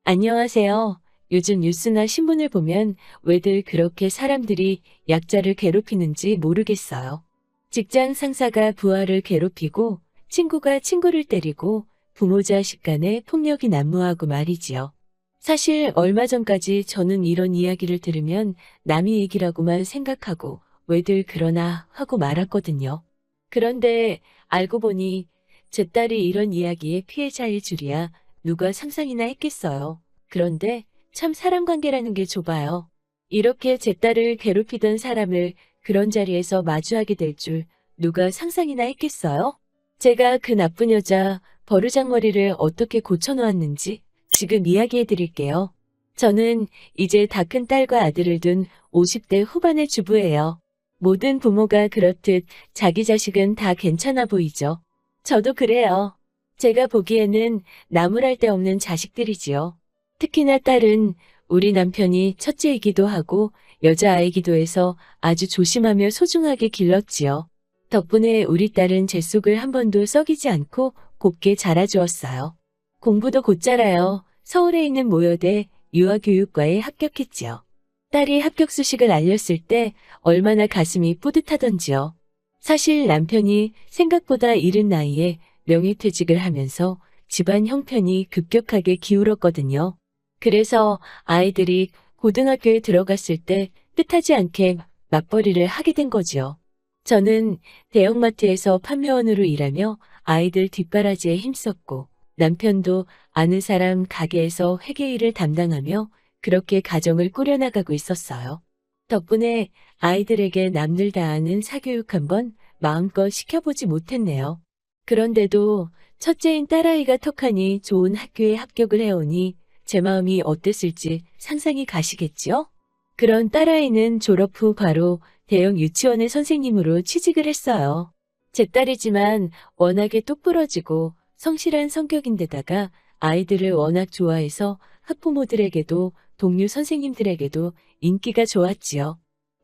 안녕하세요. 요즘 뉴스나 신문을 보면 왜들 그렇게 사람들이 약자를 괴롭히는지 모르겠어요. 직장 상사가 부하를 괴롭히고 친구가 친구를 때리고 부모 자식 간에 폭력이 난무하고 말이지요. 사실 얼마 전까지 저는 이런 이야기를 들으면 남의 얘기라고만 생각하고 왜들 그러나 하고 말았거든요. 그런데 알고 보니 제 딸이 이런 이야기의 피해자일 줄이야 누가 상상이나 했겠어요. 그런데 참 사람 관계라는 게 좁아요. 이렇게 제 딸을 괴롭히던 사람을 그런 자리에서 마주하게 될 줄 누가 상상이나 했겠어요? 제가 그 나쁜 여자 버르장머리를 어떻게 고쳐놓았는지 지금 이야기해 드릴게요. 저는 이제 다 큰 딸과 아들을 둔 50대 후반의 주부예요. 모든 부모가 그렇듯 자기 자식은 다 괜찮아 보이죠. 저도 그래요. 제가 보기에는 나무랄 데 없는 자식들이지요. 특히나 딸은 우리 남편이 첫째이기도 하고 여자아이기도 해서 아주 조심하며 소중하게 길렀지요. 덕분에 우리 딸은 제 속을 한 번도 썩이지 않고 곱게 자라주었어요. 공부도 곧잘해요. 서울에 있는 모여대 유아교육과에 합격했지요. 딸이 합격 소식을 알렸을 때 얼마나 가슴이 뿌듯하던지요. 사실 남편이 생각보다 이른 나이에 명예퇴직을 하면서 집안 형편이 급격하게 기울었거든요. 그래서 아이들이 고등학교에 들어갔을 때 뜻하지 않게 맞벌이를 하게 된 거지요. 저는 대형마트에서 판매원으로 일하며 아이들 뒷바라지에 힘썼고 남편도 아는 사람 가게에서 회계 일을 담당하며 그렇게 가정을 꾸려나가고 있었어요. 덕분에 아이들에게 남들 다 아는 사교육 한번 마음껏 시켜보지 못했네요. 그런데도 첫째인 딸아이가 턱하니 좋은 학교에 합격을 해오니 제 마음이 어땠을지 상상이 가시겠지요? 그런 딸아이는 졸업 후 바로 대형 유치원의 선생님으로 취직을 했어요. 제 딸이지만 워낙에 똑부러지고 성실한 성격인데다가 아이들을 워낙 좋아해서 학부모들에게도 동료 선생님들에게도 인기가 좋았지요.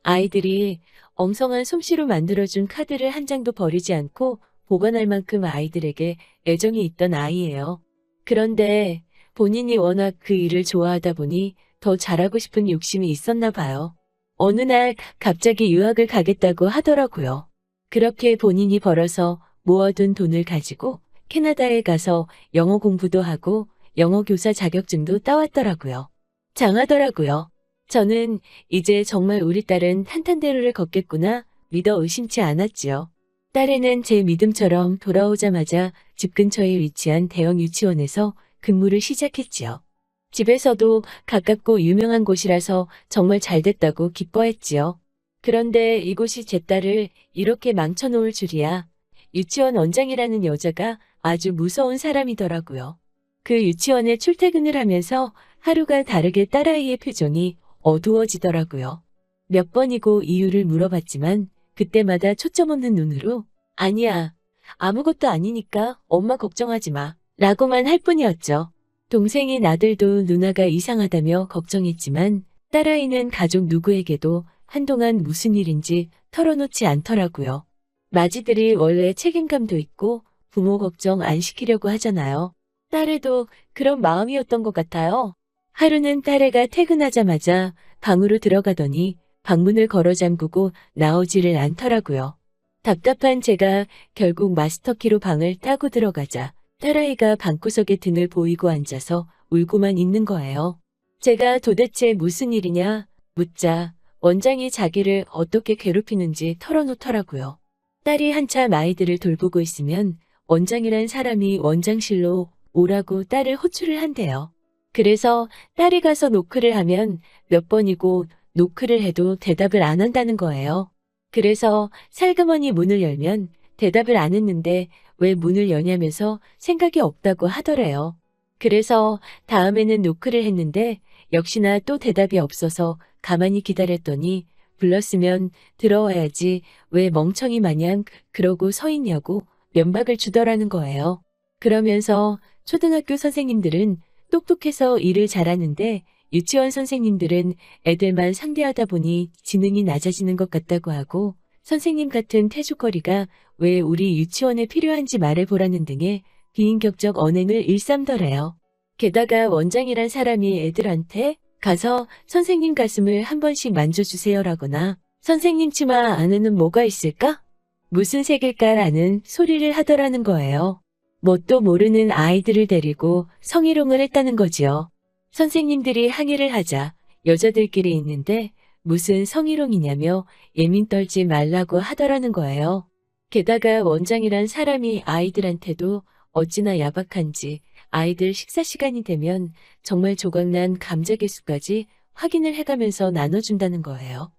아이들이 엉성한 솜씨로 만들어준 카드를 한 장도 버리지 않고 보관할 만큼 아이들에게 애정이 있던 아이예요. 그런데 본인이 워낙 그 일을 좋아하다 보니 더 잘하고 싶은 욕심이 있었나 봐요. 어느 날 갑자기 유학을 가겠다고 하더라고요. 그렇게 본인이 벌어서 모아둔 돈을 가지고 캐나다에 가서 영어 공부도 하고 영어 교사 자격증도 따왔더라고요. 장하더라고요. 저는 이제 정말 우리 딸은 탄탄대로를 걷겠구나 믿어 의심치 않았지요. 딸애는 제 믿음처럼 돌아오자마자 집 근처에 위치한 대형 유치원에서 근무를 시작했지요. 집에서도 가깝고 유명한 곳이라서 정말 잘됐다고 기뻐했지요. 그런데 이곳이 제 딸을 이렇게 망쳐놓을 줄이야. 유치원 원장이라는 여자가 아주 무서운 사람이더라고요. 그 유치원에 출퇴근을 하면서 하루가 다르게 딸아이의 표정이 어두워지더라고요. 몇 번이고 이유를 물어봤지만 그때마다 초점 없는 눈으로 아니야, 아무것도 아니니까 엄마 걱정하지 마 라고만 할 뿐이었죠. 동생인 아들도 누나가 이상하다며 걱정했지만 딸아이는 가족 누구에게도 한동안 무슨 일인지 털어놓지 않더라고요. 마지들이 원래 책임감도 있고 부모 걱정 안 시키려고 하잖아요. 딸애도 그런 마음이었던 것 같아요. 하루는 딸애가 퇴근하자마자 방으로 들어가더니 방문을 걸어 잠그고 나오지를 않더라고요. 답답한 제가 결국 마스터키로 방을 따고 들어가자 딸아이가 방구석에 등을 보이고 앉아서 울고만 있는 거예요. 제가 도대체 무슨 일이냐 묻자 원장이 자기를 어떻게 괴롭히는지 털어놓더라고요. 딸이 한참 아이들을 돌보고 있으면 원장이란 사람이 원장실로 오라고 딸을 호출을 한대요. 그래서 딸이 가서 노크를 하면 몇 번이고 노크를 해도 대답을 안 한다는 거예요. 그래서 살그머니 문을 열면 대답을 안 했는데 왜 문을 여냐면서 생각이 없다고 하더래요. 그래서 다음에는 노크를 했는데 역시나 또 대답이 없어서 가만히 기다렸더니 불렀으면 들어와야지 왜 멍청이 마냥 그러고 서 있냐고 면박을 주더라는 거예요. 그러면서 초등학교 선생님들은 똑똑해서 일을 잘하는데 유치원 선생님들은 애들만 상대하다 보니 지능이 낮아지는 것 같다고 하고 선생님 같은 태주거리가 왜 우리 유치원에 필요한지 말해보라는 등의 비인격적 언행을 일삼더래요. 게다가 원장이란 사람이 애들한테 가서 선생님 가슴을 한 번씩 만져주세요라거나 선생님 치마 안에는 뭐가 있을까? 무슨 색일까라는 소리를 하더라는 거예요. 뭣도 모르는 아이들을 데리고 성희롱을 했다는 거지요. 선생님들이 항의를 하자 여자들끼리 있는데 무슨 성희롱이냐며 예민 떨지 말라고 하더라는 거예요. 게다가 원장이란 사람이 아이들한테도 어찌나 야박한지 아이들 식사 시간이 되면 정말 조각난 감자 개수까지 확인을 해가면서 나눠준다는 거예요.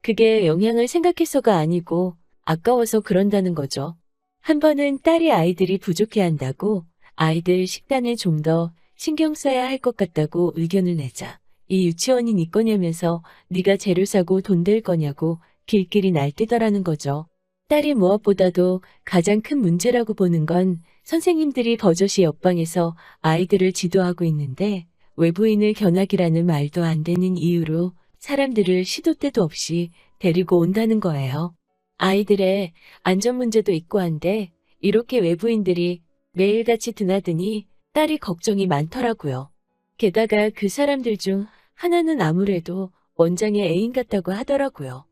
그게 영양을 생각해서가 아니고 아까워서 그런다는 거죠. 한 번은 딸이 아이들이 부족해한다고 아이들 식단에 좀 더 신경 써야 할 것 같다고 의견을 내자 이 유치원이 네 거냐면서 네가 재료 사고 돈 될 거냐고 길길이 날뛰더라는 거죠. 딸이 무엇보다도 가장 큰 문제라고 보는 건 선생님들이 버젓이 옆방에서 아이들을 지도하고 있는데 외부인을 견학이라는 말도 안 되는 이유로 사람들을 시도 때도 없이 데리고 온다는 거예요. 아이들의 안전 문제도 있고 한데 이렇게 외부인들이 매일같이 드나드니 딸이 걱정이 많더라고요. 게다가 그 사람들 중 하나는 아무래도 원장의 애인 같다고 하더라고요.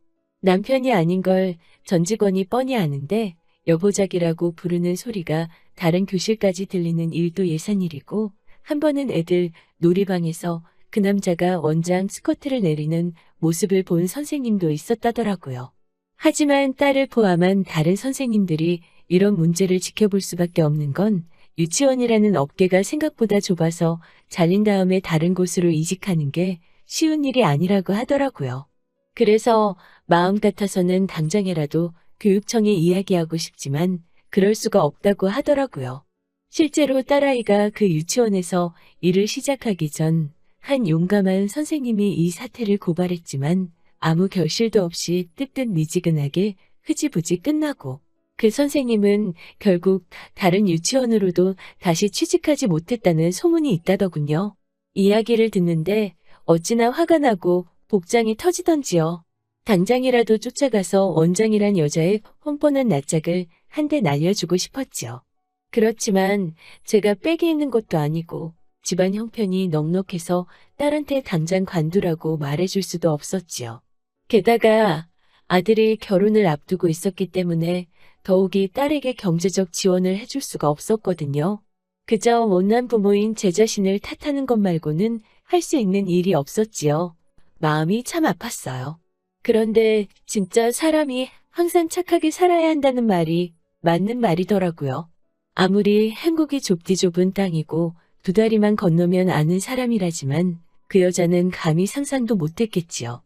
남편이 아닌 걸 전 직원이 뻔히 아는데 여보자기라고 부르는 소리가 다른 교실까지 들리는 일도 예산일이고 한 번은 애들 놀이방에서 그 남자가 원장 스커트를 내리는 모습을 본 선생님도 있었다더라고요. 하지만 딸을 포함한 다른 선생님들이 이런 문제를 지켜볼 수밖에 없는 건 유치원이라는 업계가 생각보다 좁아서 잘린 다음에 다른 곳으로 이직하는 게 쉬운 일이 아니라고 하더라고요. 그래서 마음 같아서는 당장이라도 교육청에 이야기하고 싶지만 그럴 수가 없다고 하더라고요. 실제로 딸아이가 그 유치원에서 일을 시작하기 전 한 용감한 선생님이 이 사태를 고발했지만 아무 결실도 없이 뜨뜻미지근하게 흐지부지 끝나고 그 선생님은 결국 다른 유치원으로도 다시 취직하지 못했다는 소문이 있다더군요. 이야기를 듣는데 어찌나 화가 나고 복장이 터지던지요. 당장이라도 쫓아가서 원장이란 여자의 뻔뻔한 낯짝을 한 대 날려주고 싶었지요. 그렇지만 제가 빽이 있는 것도 아니고 집안 형편이 넉넉해서 딸한테 당장 관두라고 말해줄 수도 없었지요. 게다가 아들이 결혼을 앞두고 있었기 때문에 더욱이 딸에게 경제적 지원을 해줄 수가 없었거든요. 그저 못난 부모인 제 자신을 탓하는 것 말고는 할 수 있는 일이 없었지요. 마음이 참 아팠어요. 그런데 진짜 사람이 항상 착하게 살아야 한다는 말이 맞는 말이더라고요. 아무리 한국이 좁디 좁은 땅이고 두 다리만 건너면 아는 사람이라지만 그 여자는 감히 상상도 못했겠지요.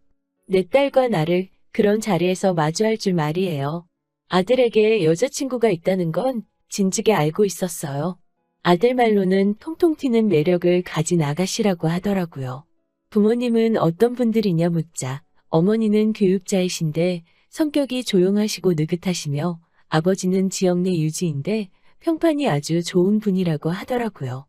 내 딸과 나를 그런 자리에서 마주할 줄 말이에요. 아들에게 여자친구가 있다는 건 진즉에 알고 있었어요. 아들 말로는 통통 튀는 매력을 가진 아가씨라고 하더라고요. 부모님은 어떤 분들이냐 묻자 어머니는 교육자이신데 성격이 조용하시고 느긋하시며 아버지는 지역 내 유지인데 평판이 아주 좋은 분이라고 하더라고요.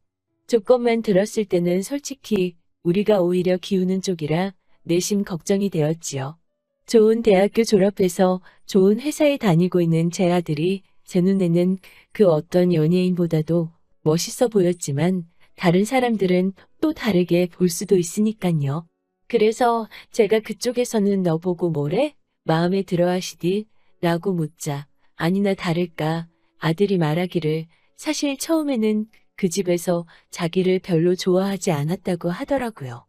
조건만 들었을 때는 솔직히 우리가 오히려 기우는 쪽이라 내심 걱정이 되었지요. 좋은 대학교 졸업해서 좋은 회사에 다니고 있는 제 아들이 제 눈에는 그 어떤 연예인보다도 멋있어 보였지만 다른 사람들은 또 다르게 볼 수도 있으니깐요. 그래서 제가 그쪽에서는 너보고 뭐래? 마음에 들어 하시디? 라고 묻자 아니나 다를까 아들이 말하기를 사실 처음에는 그 집에서 자기를 별로 좋아하지 않았다고 하더라고요.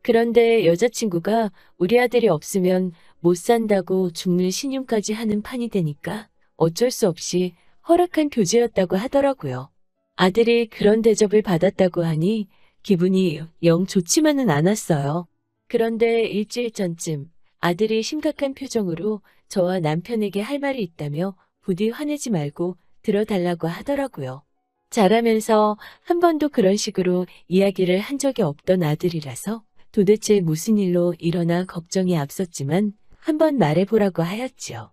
그런데 여자친구가 우리 아들이 없으면 못 산다고 죽는 신용까지 하는 판이 되니까 어쩔 수 없이 허락한 교제였다고 하더라고요. 아들이 그런 대접을 받았다고 하니 기분이 영 좋지만은 않았어요. 그런데 일주일 전쯤 아들이 심각한 표정으로 저와 남편에게 할 말이 있다며 부디 화내지 말고 들어달라고 하더라고요. 자라면서 한 번도 그런 식으로 이야기를 한 적이 없던 아들이라서 도대체 무슨 일로 일어나 걱정이 앞섰지만 한번 말해보라고 하였지요.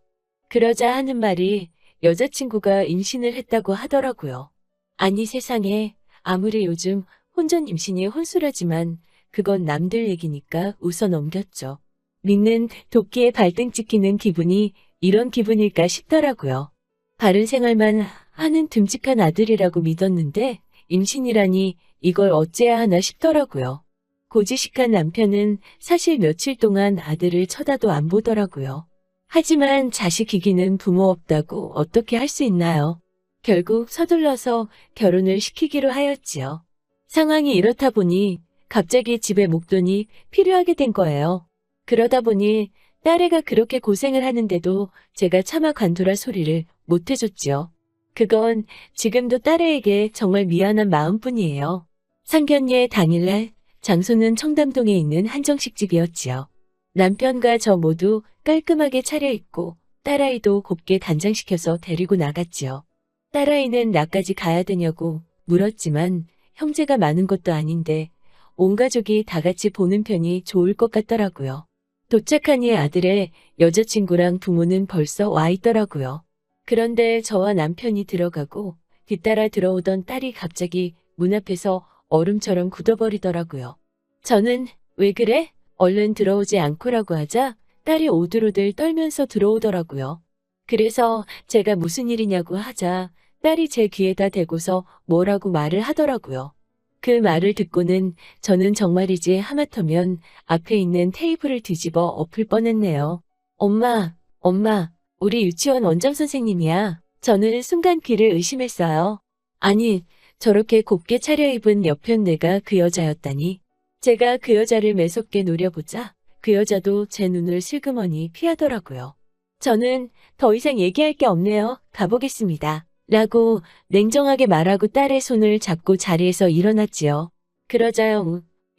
그러자 하는 말이 여자친구가 임신을 했다고 하더라고요. 아니 세상에 아무리 요즘 혼전 임신이 혼술하지만 그건 남들 얘기니까 웃어 넘겼죠. 믿는 도끼에 발등 찍히는 기분이 이런 기분일까 싶더라고요. 바른 생활만 하는 듬직한 아들이라고 믿었는데 임신이라니 이걸 어째야 하나 싶더라고요. 고지식한 남편은 사실 며칠 동안 아들을 쳐다도 안 보더라고요. 하지만 자식 이기는 부모 없다고 어떻게 할 수 있나요? 결국 서둘러서 결혼을 시키기로 하였지요. 상황이 이렇다 보니 갑자기 집에 목돈이 필요하게 된 거예요. 그러다 보니 딸애가 그렇게 고생을 하는데도 제가 차마 관두라 소리를 못 해줬지요. 그건 지금도 딸애에게 정말 미안한 마음뿐이에요. 상견례 당일날 장소는 청담동에 있는 한정식 집이었지요. 남편과 저 모두 깔끔하게 차려입고 딸아이도 곱게 단장시켜서 데리고 나갔지요. 딸아이는 나까지 가야 되냐고 물었지만 형제가 많은 것도 아닌데 온 가족이 다 같이 보는 편이 좋을 것 같더라고요. 도착하니 아들의 여자친구랑 부모는 벌써 와 있더라고요. 그런데 저와 남편이 들어가고 뒤따라 들어오던 딸이 갑자기 문 앞에서 얼음처럼 굳어버리더라고요. 저는 왜 그래? 얼른 들어오지 않고라고 하자 딸이 오들오들 떨면서 들어오더라고요. 그래서 제가 무슨 일이냐고 하자 딸이 제 귀에다 대고서 뭐라고 말을 하더라고요. 그 말을 듣고는 저는 정말이지 하마터면 앞에 있는 테이블을 뒤집어 엎을 뻔했네요. 엄마, 우리 유치원 원장 선생님이야. 저는 순간 귀를 의심했어요. 아니, 저렇게 곱게 차려입은 여편네가 그 여자였다니. 제가 그 여자를 매섭게 노려보자 그 여자도 제 눈을 슬그머니 피하더라고요. 저는 더 이상 얘기할 게 없네요. 가보겠습니다. 라고 냉정하게 말하고 딸의 손을 잡고 자리에서 일어났지요. 그러자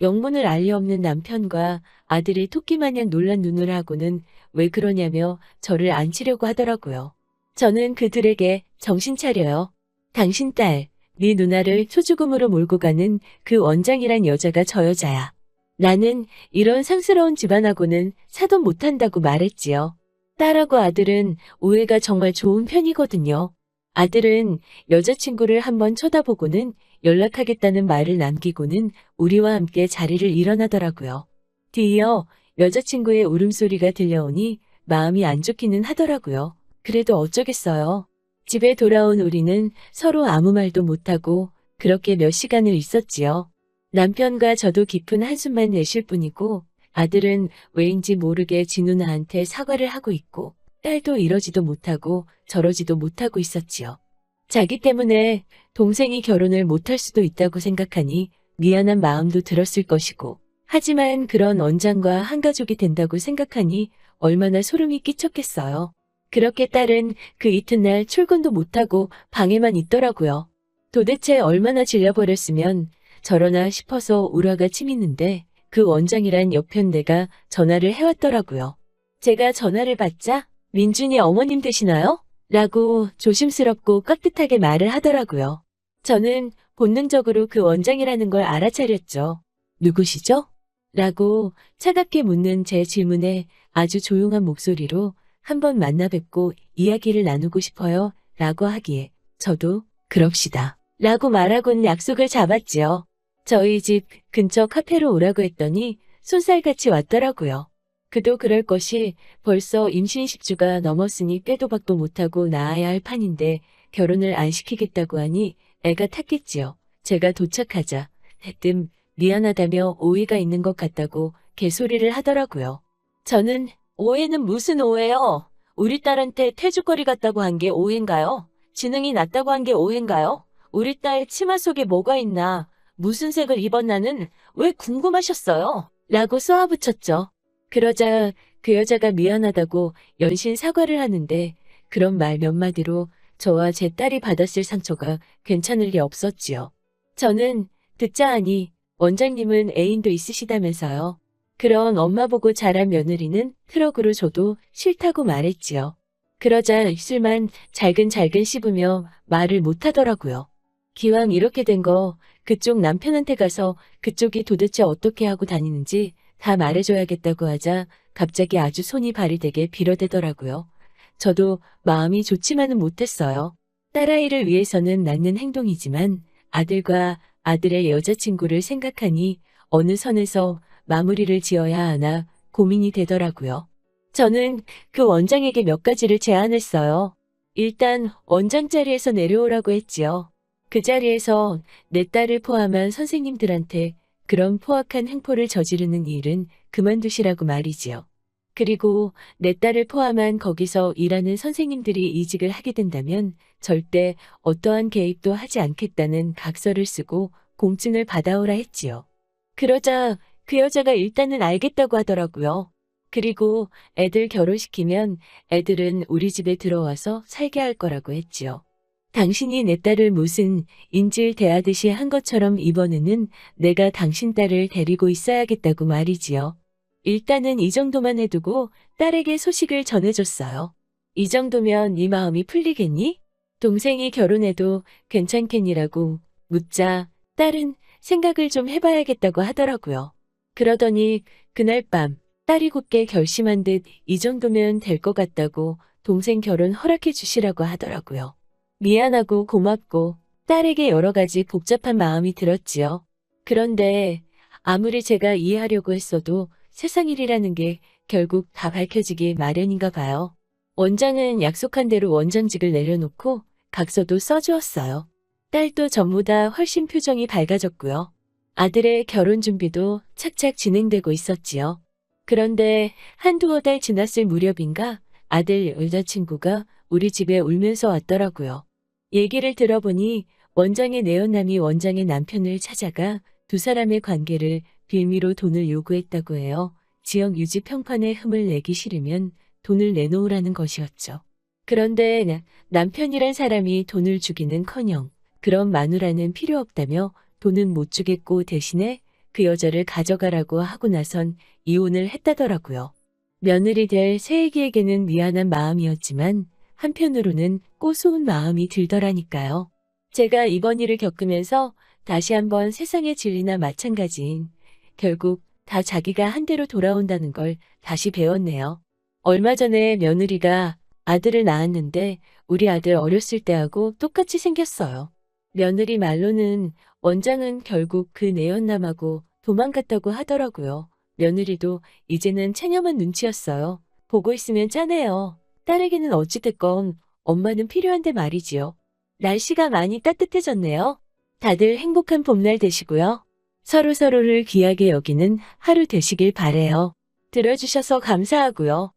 영문을 알리 없는 남편과 아들이 토끼마냥 놀란 눈을 하고는 왜 그러냐며 저를 앉히려고 하더라고요. 저는 그들에게 정신 차려요. 당신 딸, 네 누나를 초죽음으로 몰고 가는 그 원장이란 여자가 저 여자야. 나는 이런 상스러운 집안하고는 사돈 못한다고 말했지요. 딸하고 아들은 우애가 정말 좋은 편이거든요. 아들은 여자친구를 한번 쳐다보고는 연락하겠다는 말을 남기고는 우리와 함께 자리를 일어나더라고요. 뒤이어 여자친구의 울음소리가 들려오니 마음이 안 좋기는 하더라고요. 그래도 어쩌겠어요. 집에 돌아온 우리는 서로 아무 말도 못하고 그렇게 몇 시간을 있었지요. 남편과 저도 깊은 한숨만 내쉴 뿐이고 아들은 왜인지 모르게 진누나한테 사과를 하고 있고 딸도 이러지도 못하고 저러지도 못하고 있었지요. 자기 때문에 동생이 결혼을 못할 수도 있다고 생각하니 미안한 마음도 들었을 것이고 하지만 그런 원장과 한 가족이 된다고 생각하니 얼마나 소름이 끼쳤겠어요. 그렇게 딸은 그 이튿날 출근도 못하고 방에만 있더라고요. 도대체 얼마나 질려버렸으면 저러나 싶어서 울화가 치미는데 그 원장이란 여편네가 전화를 해왔더라고요. 제가 전화를 받자 민준이 어머님 되시나요? 라고 조심스럽고 깍듯하게 말을 하더라고요. 저는 본능적으로 그 원장이라는 걸 알아차렸죠. 누구시죠? 라고 차갑게 묻는 제 질문에 아주 조용한 목소리로 한번 만나 뵙고 이야기를 나누고 싶어요. 라고 하기에 저도 그럽시다. 라고 말하곤 약속을 잡았지요. 저희 집 근처 카페로 오라고 했더니 손살같이 왔더라고요. 그도 그럴 것이 벌써 임신 10주가 넘었으니 빼도 박도 못하고 낳아야 할 판인데 결혼을 안 시키겠다고 하니 애가 탔겠지요. 제가 도착하자 대뜸 미안하다며 오해가 있는 것 같다고 개소리를 하더라고요. 저는 오해는 무슨 오해요? 우리 딸한테 퇴주거리 같다고 한 게 오해인가요? 지능이 낮다고 한 게 오해인가요? 우리 딸 치마 속에 뭐가 있나? 무슨 색을 입었나는 왜 궁금하셨어요? 라고 쏘아붙였죠. 그러자 그 여자가 미안하다고 연신 사과를 하는데 그런 말 몇 마디로 저와 제 딸이 받았을 상처가 괜찮을 리 없었지요. 저는 듣자 하니 원장님은 애인도 있으시다면서요. 그런 엄마 보고 자란 며느리는 트럭으로 줘도 싫다고 말했지요. 그러자 입술만 잘근잘근 씹으며 말을 못하더라고요. 기왕 이렇게 된 거 그쪽 남편한테 가서 그쪽이 도대체 어떻게 하고 다니는지 다 말해줘야겠다고 하자 갑자기 아주 손이 발이 되게 빌어대더라고요. 저도 마음이 좋지만은 못했어요. 딸아이를 위해서는 낳는 행동이지만 아들과 아들의 여자친구를 생각하니 어느 선에서 마무리를 지어야 하나 고민이 되더라고요. 저는 그 원장에게 몇 가지를 제안했어요. 일단 원장 자리에서 내려오라고 했지요. 그 자리에서 내 딸을 포함한 선생님들한테 그런 포악한 행포를 저지르는 일은 그만두시라고 말이지요. 그리고 내 딸을 포함한 거기서 일하는 선생님들이 이직을 하게 된다면 절대 어떠한 개입도 하지 않겠다는 각서를 쓰고 공증을 받아오라 했지요. 그러자 그 여자가 일단은 알겠다고 하더라고요. 그리고 애들 결혼시키면 애들은 우리 집에 들어와서 살게 할 거라고 했지요. 당신이 내 딸을 무슨 인질 대하듯이 한 것처럼 이번에는 내가 당신 딸을 데리고 있어야겠다고 말이지요. 일단은 이 정도만 해두고 딸에게 소식을 전해줬어요. 이 정도면 네 마음이 풀리겠니? 동생이 결혼해도 괜찮겠니라고 묻자 딸은 생각을 좀 해봐야겠다고 하더라고요. 그러더니 그날 밤 딸이 굳게 결심한 듯 이 정도면 될 것 같다고 동생 결혼 허락해 주시라고 하더라고요. 미안하고 고맙고 딸에게 여러 가지 복잡한 마음이 들었지요. 그런데 아무리 제가 이해하려고 했어도 세상 일이라는 게 결국 다 밝혀지기 마련인가 봐요. 원장은 약속한 대로 원장직을 내려놓고 각서도 써주었어요. 딸도 전보다 훨씬 표정이 밝아졌고요. 아들의 결혼 준비도 착착 진행되고 있었지요. 그런데 한두어 달 지났을 무렵인가 아들 여자친구가 우리 집에 울면서 왔더라고요. 얘기를 들어보니 원장의 내연남이 원장의 남편을 찾아가 두 사람의 관계를 빌미로 돈을 요구했다고 해요. 지역 유지 평판에 흠을 내기 싫으면 돈을 내놓으라는 것이었죠. 그런데 남편이란 사람이 돈을 주기는커녕 그런 마누라는 필요 없다며 돈은 못 주겠고 대신에 그 여자를 가져가라고 하고 나선 이혼을 했다더라고요. 며느리 될 새애기에게는 미안한 마음이었지만 한편으로는 꼬스운 마음이 들더라니까요. 제가 이번 일을 겪으면서 다시 한번 세상의 진리나 마찬가지인 결국 다 자기가 한 대로 돌아온다는 걸 다시 배웠네요. 얼마 전에 며느리가 아들을 낳았는데 우리 아들 어렸을 때하고 똑같이 생겼어요. 며느리 말로는 원장은 결국 그 내연남하고 도망갔다고 하더라고요. 며느리도 이제는 체념한 눈치였어요. 보고 있으면 짠해요. 딸에게는 어찌됐건 엄마는 필요한데 말이지요. 날씨가 많이 따뜻해졌네요. 다들 행복한 봄날 되시고요. 서로서로를 귀하게 여기는 하루 되시길 바래요. 들어주셔서 감사하고요.